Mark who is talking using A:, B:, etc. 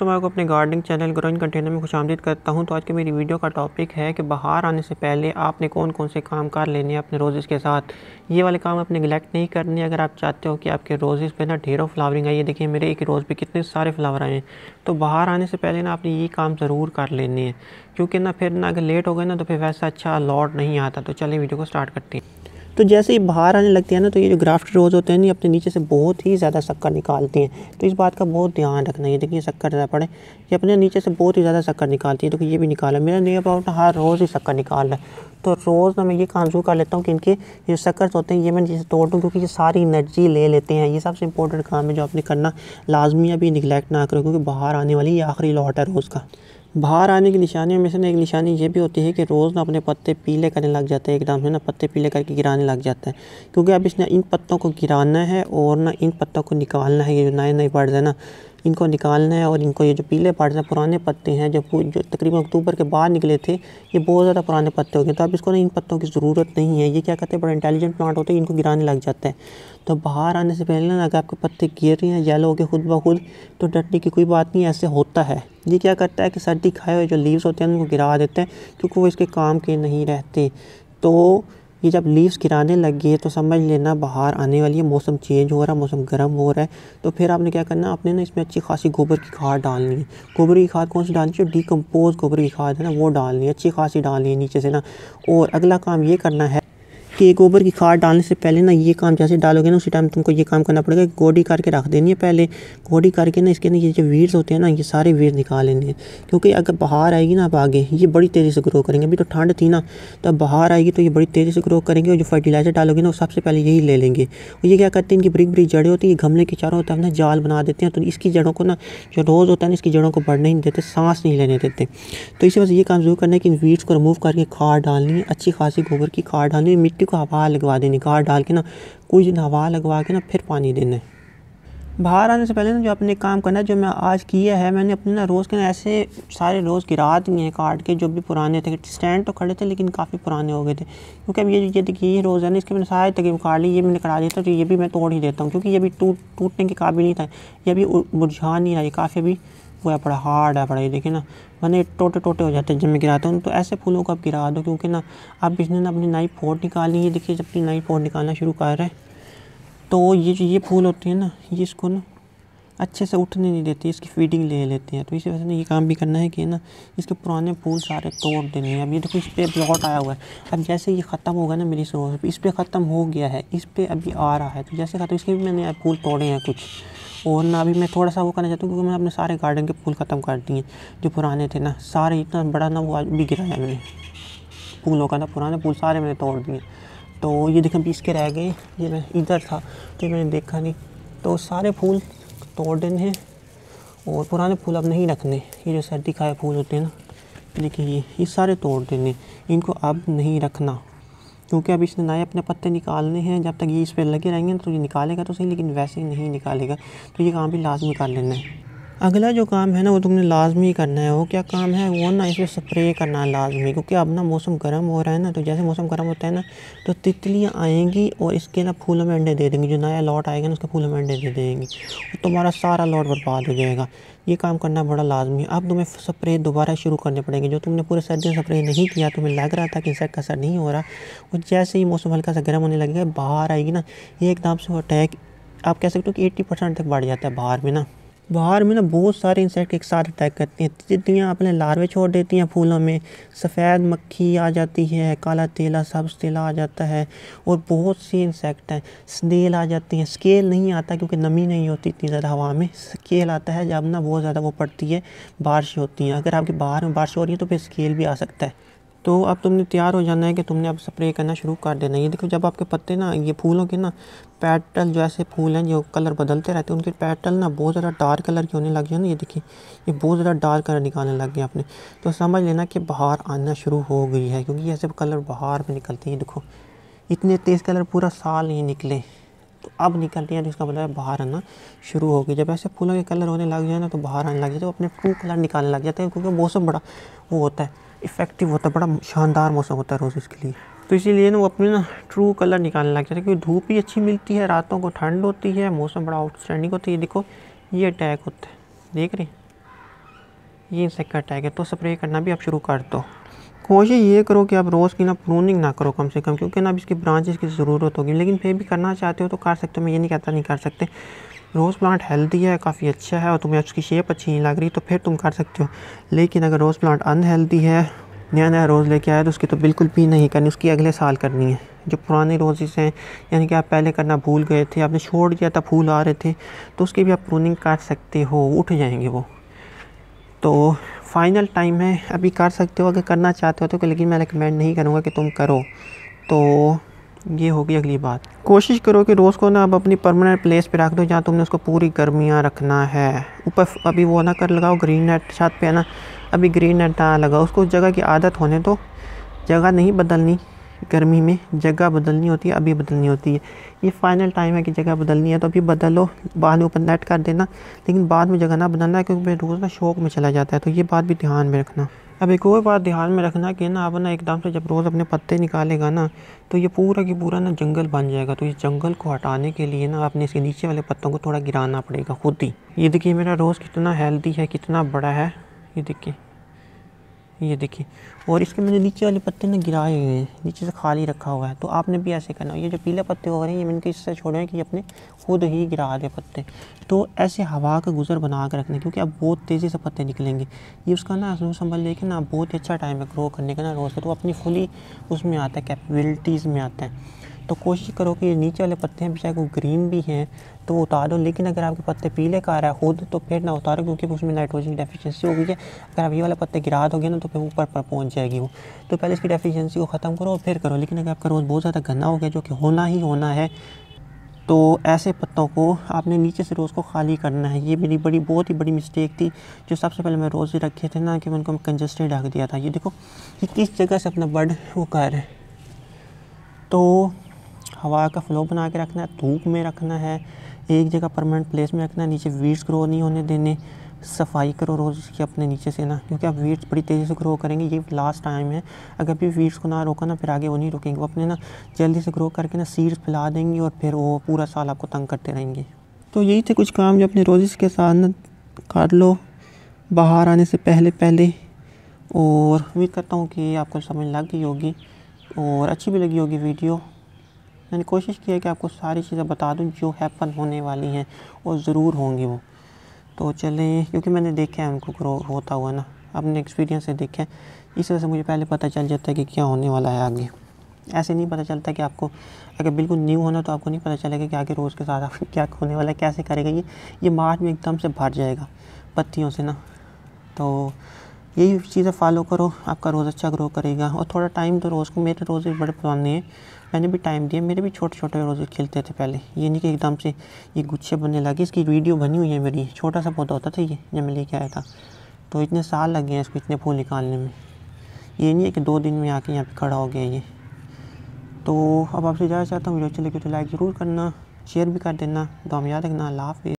A: दोस्तों, मैं आपको अपने गार्डनिंग चैनल ग्रोइंग कंटेनर में खुशामदीद करता हूं। तो आज की मेरी वीडियो का टॉपिक है कि बाहर आने से पहले आपने कौन कौन से काम कर लेने हैं अपने रोज़ेज़ के साथ। ये वाले काम आपने नेगलेक्ट नहीं करने अगर आप चाहते हो कि आपके रोज़ेज़ पे ना ढेरों फ्लावरिंग आई है। देखिए मेरे एक रोज़ पे कितने सारे फ्लावर आए हैं। तो बाहर आने से पहले ना आपने ये काम ज़रूर कर लेने हैं, क्योंकि ना फिर ना अगर लेट हो गए ना तो फिर वैसा अच्छा लॉट नहीं आता। तो चलिए वीडियो को स्टार्ट करते हैं। तो जैसे ही बाहर आने लगती है ना, तो ये जो ग्राफ्ट रोज़ होते हैं ना, अपने नीचे से बहुत ही ज़्यादा शक्कर निकालती हैं। तो इस बात का बहुत ध्यान रखना है। देखिए शक्कर ज़्यादा पड़े, ये अपने नीचे से बहुत ही ज़्यादा शक्कर निकालती है। तो ये भी निकाला मेरा नहीं अबाउट हर रोज़ ही शक्कर निकाल रहा है। तो रोज़ ना मैं ये काम शुरू कर लेता हूँ कि इनके जो शक्कर होते हैं ये मैं जैसे तोड़ दूँ, क्योंकि ये सारी एनर्जी ले लेते हैं। ये सबसे इंपॉर्टेंट काम है जो आपने करना लाजमी है। अभी निगलेक्ट ना करो, क्योंकि बाहर आने वाली ये आखिरी लॉट है रोज़ का। बाहर आने की निशानियों में से ना एक निशानी ये भी होती है कि रोज़ ना अपने पत्ते पीले करने लग जाते हैं, एकदम से ना पत्ते पीले करके गिराने लग जाता है। क्योंकि अब इसने इन पत्तों को गिराना है और ना इन पत्तों को निकालना है। ये जो नए नए बर्ड्स हैं ना, इनको निकालना है। और इनको ये जो पीले बर्ड्स हैं, पुराने पत्ते हैं जो तकरीबन अक्टूबर के बाद निकले थे, ये बहुत ज़्यादा पुराने पत्ते हो गए। तो अब इसको ना इन पत्तों की ज़रूरत नहीं है। ये क्या करते हैं, बड़ा इंटेलिजेंट प्लांट होते हैं, इनको गिराने लग जाता है। तो बाहर आने से पहले ना अगर आपके पत्ते गिर रहे हैं येलो हो के खुद ब खुद, तो डरने की कोई बात नहीं, ऐसे होता है। ये क्या करता है कि सर्दी खाए हुए जो लीव्स होते हैं उनको गिरा देते हैं, क्योंकि वो इसके काम के नहीं रहते। तो ये जब लीव्स गिराने लग गए तो समझ लेना बाहर आने वाली है। मौसम चेंज हो रहा है, मौसम गर्म हो रहा है। तो फिर आपने क्या करना, आपने ना इसमें अच्छी खासी गोबर की खाद डालनी है। गोबर की खाद कौन सी डालनी है, जो डिकम्पोज गोबर की खाद है ना, वो डालनी है, अच्छी खासी डालनी है नीचे से ना। और अगला काम ये करना है कि गोबर की खाद डालने से पहले ना ये काम जैसे डालोगे ना, उसी टाइम तुमको ये काम करना पड़ेगा। गोडी करके रख देनी है पहले। गोडी करके ना इसके ना ये जो वीड्स होते हैं ना, ये सारे वीड्स निकाल लेने हैं। क्योंकि अगर बाहर आएगी ना अब आगे, ये बड़ी तेज़ी से ग्रो करेंगे। अभी तो ठंड थी ना, तो अब बाहर आएगी तो ये बड़ी तेज़ी से ग्रो करेंगे। और जो फर्टिलाइज़र डालोगे ना, वो सबसे पहले यही ले लेंगे। और ये क्या करते हैं, इनकी बड़ी बड़ी जड़ें होती हैं, गमले के चारों तरफ ना जाल बना देते हैं। तो इसकी जड़ों को ना, जो रोज़ होता है ना, इसकी जड़ों को बढ़ने नहीं देते, सांस नहीं लेने देते। तो इसी वजह से ये काम जरूर करना है कि इन वीड्स को रिमूव करके खाद डालनी है, अच्छी खासी गोबर की खाद डालनी है। मिट्टी को हवा लगवा देनी, खाद डाल के ना कुछ दिन हवा लगवा के ना फिर पानी देना है। बाहर आने से पहले ना जो आपने काम करना है, जो मैं आज किया है, मैंने अपने ना रोज़ के ना ऐसे सारे रोज़ गिरा दिए हैं काट के, जो भी पुराने थे। स्टैंड तो खड़े थे लेकिन काफ़ी पुराने हो गए थे। क्योंकि अब ये देखिए, ये रोज़ है ना, इसके मैंने सारे तकरीब काट ली। ये मैंने करा दिया था, तो ये भी मैं तोड़ ही देता हूँ, क्योंकि ये भी टूटने के काबिल नहीं था। ये अभी मुरझा नहीं रहा, ये काफ़ी अभी वो है, बड़ा हार्ड है, बड़ा। ये देखिए ना, मैंने टोटे टोटे हो जाते हैं जब मैं गिराता हूँ। तो ऐसे फूलों को आप गिरा दो, क्योंकि ना अब इसने ना अपनी नई पोट निकालनी है। देखिए जब अपनी नई पोट निकालना शुरू कर रहा है, तो ये जो ये फूल होते हैं ना, ये इसको ना अच्छे से उठने नहीं देती, इसकी फीडिंग ले लेते हैं। तो इसी वजह से ये काम भी करना है कि ना इसके पुराने फूल सारे तोड़ देने हैं। अब ये देखो, इस पर प्लॉट आया हुआ है। अब जैसे ये ख़त्म होगा ना मेरी रोज़ पे, इस पर ख़त्म हो गया है, इस पर अभी आ रहा है। तो जैसे ख़त्म, इसके भी मैंने फूल तोड़े हैं कुछ। और ना अभी मैं थोड़ा सा वो करना चाहता हूँ, क्योंकि मैंने अपने सारे गार्डन के फूल ख़त्म कर दिए जो पुराने थे ना, सारे। इतना बड़ा ना वो भी गिराया मैंने फूलों का ना, पुराने फूल सारे मैंने तोड़ दिए। तो ये देखें, बीस के रह गए। ये मैं इधर था तो मैंने देखा नहीं। तो सारे फूल तोड़ देने हैं और पुराने फूल अब नहीं रखने। ये जो सर्दी खाए फूल होते हैं ना, देखिए ये सारे तोड़ देने, इनको अब नहीं रखना। क्योंकि अब इसने नए अपने पत्ते निकालने हैं। जब तक ये इस पर लगे रहेंगे तो ये निकालेगा तो सही, लेकिन वैसे ही नहीं निकालेगा। तो ये काम भी लाजमी कर लेना है। अगला जो काम है ना, वो तुमने लाजमी करना है। वो क्या काम है, वो ना इसमें स्प्रे करना है लाजमी। क्योंकि अब ना मौसम गर्म हो रहा है ना, तो जैसे मौसम गर्म होता है ना, तो तितलियाँ आएंगी और इसके ना फूलों में अंडे दे देंगी। जो नया लॉट आएगा ना, उसके फूलों में अंडे दे देंगी, और तुम्हारा सारा लॉट बर्बाद हो जाएगा। ये काम करना बड़ा लाजमी है। अब तुम्हें स्प्रे दोबारा शुरू करने पड़ेंगे। जो तुमने पूरे सर्दियों स्प्रे नहीं किया, तुम्हें लग रहा था कि इंसेक्ट का असर नहीं हो रहा, और जैसे ही मौसम हल्का सा गर्म होने लगेगा, बाहर आएगी ना, ये एकदम से अटैक, आप कह सकते हो कि 80% तक बढ़ जाता है बाहर में ना। बाहर में ना बहुत सारे इंसेक्ट एक साथ अटैक करती हैं। तितलियाँ अपने लार्वे छोड़ देती हैं फूलों में, सफ़ेद मक्खी आ जाती है, काला तेला, सब्ज़ तेला आ जाता है, और बहुत सी इंसेक्ट हैं। स्नेल आ जाती हैं। स्केल नहीं आता क्योंकि नमी नहीं होती इतनी ज़्यादा हवा में। स्केल आता है जब ना बहुत ज़्यादा वो पड़ती है, बारिश होती हैं। अगर आपके बाहर में बारिश हो रही है तो फिर स्केल भी आ सकता है। तो अब तुमने तैयार हो जाना है कि तुमने अब स्प्रे करना शुरू कर देना है। ये देखो, जब आपके पत्ते ना, ये फूलों के ना पेटल, जो ऐसे फूल हैं जो कलर बदलते रहते हैं, उनके पेटल ना बहुत ज़्यादा डार्क कलर के होने लग गए ना। ये देखिए, ये बहुत ज़्यादा डार्क कलर निकालने लग गए आपने, तो समझ लेना कि बाहर आना शुरू हो गई है। क्योंकि ऐसे कलर बाहर में निकलते हैं। देखो, इतने तेज़ कलर पूरा साल नहीं निकले, तो अब निकल रही है, तो इसका मतलब है बाहर आना शुरू हो गई। जब ऐसे फूलों के कलर होने लग जाए ना, तो बाहर आने लग जाते, तो अपने ट्रू कलर निकालने लग जाते हैं। क्योंकि मौसम बड़ा वो होता है, इफ़ेक्टिव होता है, बड़ा शानदार मौसम होता है रोज़ के लिए। तो इसीलिए ना वो अपने ना ट्रू कलर निकालने लग जाते हैं। क्योंकि धूप भी अच्छी मिलती है, रातों को ठंड होती है, मौसम बड़ा आउटस्टैंडिंग होता है। ये देखो, ये अटैक होता है, देख रहे हैं। ये इंसेक्ट अटैक है, तो स्प्रे करना भी आप शुरू कर दो। कोशिश ये करो कि आप रोज़ की ना प्रूनिंग ना करो कम से कम, क्योंकि ना अब इसकी ब्रांचेस की ज़रूरत होगी, लेकिन फिर भी करना चाहते हो तो कर सकते हो, मैं ये नहीं कहता नहीं कर सकते। रोज़ प्लांट हेल्दी है, काफ़ी अच्छा है और तुम्हें उसकी शेप अच्छी नहीं लग रही तो फिर तुम कर सकते हो। लेकिन अगर रोज़ प्लांट अनहेल्दी है, नया नया रोज़ लेके आया, तो उसकी तो बिल्कुल भी नहीं करनी, उसकी अगले साल करनी है। जो पुराने रोज़ेस हैं, यानी कि आप पहले करना भूल गए थे, आपने छोड़ दिया था, फूल आ रहे थे, तो उसकी भी आप प्रूनिंग कर सकते हो, उठ जाएंगे वो। तो फाइनल टाइम है, अभी कर सकते हो अगर करना चाहते हो तो, लेकिन मैं रिकमेंड नहीं करूँगा कि तुम करो। तो ये होगी अगली बात। कोशिश करो कि रोज़ को ना अब अपनी परमानेंट प्लेस पे रख दो जहाँ तुमने उसको पूरी गर्मियाँ रखना है। ऊपर अभी वो ना कर लगाओ ग्रीन नेट, छत पे है ना, अभी ग्रीन नेट ना लगाओ, उसको जगह की आदत होने दो। जगह नहीं बदलनी, गर्मी में जगह बदलनी होती है, अभी बदलनी होती है। ये फाइनल टाइम है कि जगह बदलनी है तो अभी बदलो, बाद में ऊपर नेट कर देना, लेकिन बाद में जगह ना बदलना है, क्योंकि रोज़ ना शौक में चला जाता है, तो ये बात भी ध्यान में रखना। अब एक और बात ध्यान में रखना कि ना अब ना एकदम से जब रोज़ अपने पत्ते निकालेगा ना, तो ये पूरा की पूरा ना जंगल बन जाएगा। तो इस जंगल को हटाने के लिए ना आपने इसके नीचे वाले पत्तों को थोड़ा गिराना पड़ेगा खुद ही। ये देखिए मेरा रोज़ कितना हेल्दी है, कितना बड़ा है, ये देखिए, ये देखिए। और इसके मैंने नीचे वाले पत्ते ना गिराए हुए हैं, नीचे से खाली रखा हुआ है। तो आपने भी ऐसे करना। ये जो पीले पत्ते हो रहे हैं, ये मैंने इससे छोड़े हैं कि अपने खुद ही गिरा दे पत्ते। तो ऐसे हवा का गुजर बना कर रखना, क्योंकि अब बहुत तेज़ी से पत्ते निकलेंगे। ये उसका ना संभल लेके ना बहुत ही अच्छा टाइम है ग्रो करने का ना रोज़ का, तो अपनी फुली उसमें आता है, कैपेबिलिटीज़ में आता है। तो कोशिश करो कि नीचे वाले पत्ते हैं, चाहे वो ग्रीन भी हैं तो वो उतारो। लेकिन अगर आपके पत्ते पीले का आ रहा है खुद, तो फिर ना उतारो, क्योंकि उसमें नाइट्रोजन डेफिशिएंसी हो गई है। अगर आप ये वाले पत्ते गिरा दोगे ना, तो फिर ऊपर पर पहुंच जाएगी वो। तो पहले इसकी डेफिशिएंसी को ख़त्म करो और फिर करो। लेकिन अगर आपका रोज़ बहुत ज़्यादा घना हो गया, जो कि होना ही होना है, तो ऐसे पत्तों को आपने नीचे से रोज़ को खाली करना है। ये मेरी बहुत ही बड़ी मिस्टेक थी, जो सबसे पहले मैं रोज़ रखे थे ना, कि मैं उनको कंजस्टेड रख दिया था। ये देखो कि किस जगह से अपना बर्ड वो कर रहे हैं। तो हवा का फ्लो बना के रखना है, धूप में रखना है, एक जगह परमानेंट प्लेस में रखना है, नीचे वीड्स ग्रो नहीं होने देने। सफाई करो रोज़ की अपने नीचे से ना, क्योंकि आप वीड्स बड़ी तेज़ी से ग्रो करेंगे। ये लास्ट टाइम है, अगर भी वीड्स को ना रोका ना, फिर आगे वो नहीं रुकेंगे, वो अपने ना जल्दी से ग्रो करके ना सीड्स फैला देंगी और फिर वो पूरा साल आपको तंग करते रहेंगे। तो यही थे कुछ काम जो अपने रोज़ के साथ ना कर लो बाहर आने से पहले पहले। और उम्मीद करता हूँ कि आपको समझ लग गई होगी और अच्छी भी लगी होगी वीडियो। मैंने कोशिश की है कि आपको सारी चीज़ें बता दूं जो हैपन होने वाली हैं, और ज़रूर होंगी वो। तो चलें, क्योंकि मैंने देखा है उनको ग्रो होता हुआ ना, अपने एक्सपीरियंस से देखा है, इस वजह से मुझे पहले पता चल जाता है कि क्या होने वाला है आगे। ऐसे नहीं पता चलता कि आपको अगर बिल्कुल न्यू होना तो आपको नहीं पता चलेगा कि आगे रोज़ के साथ आपको क्या होने वाला है, कैसे करेगा। ये मार्च में एकदम से भर जाएगा पत्तियों से ना। तो यही चीज़ें फॉलो करो, आपका रोज़ अच्छा ग्रो करेगा। और थोड़ा टाइम तो रोज़ को, मेरे रोज़ भी बड़े पुराने हैं, मैंने भी टाइम दिया, मेरे भी छोटे छोटे रोज़ खिलते थे पहले। ये नहीं कि एकदम से ये गुच्छे बनने लगे। इसकी वीडियो बनी हुई है मेरी, छोटा सा पौधा होता था ये जब मैं लेके आया था, तो इतने साल लग गए इसको इतने फूल निकालने में। ये नहीं है कि 2 दिन में आके यहाँ पे खड़ा हो गया ये। तो अब आपसे इजाज़त चाहता हूँ, वीडियो अच्छी लगी तो लाइक ज़रूर करना, शेयर भी कर देना। दुआ में याद रखना। अल्लाह हाफ़िज़।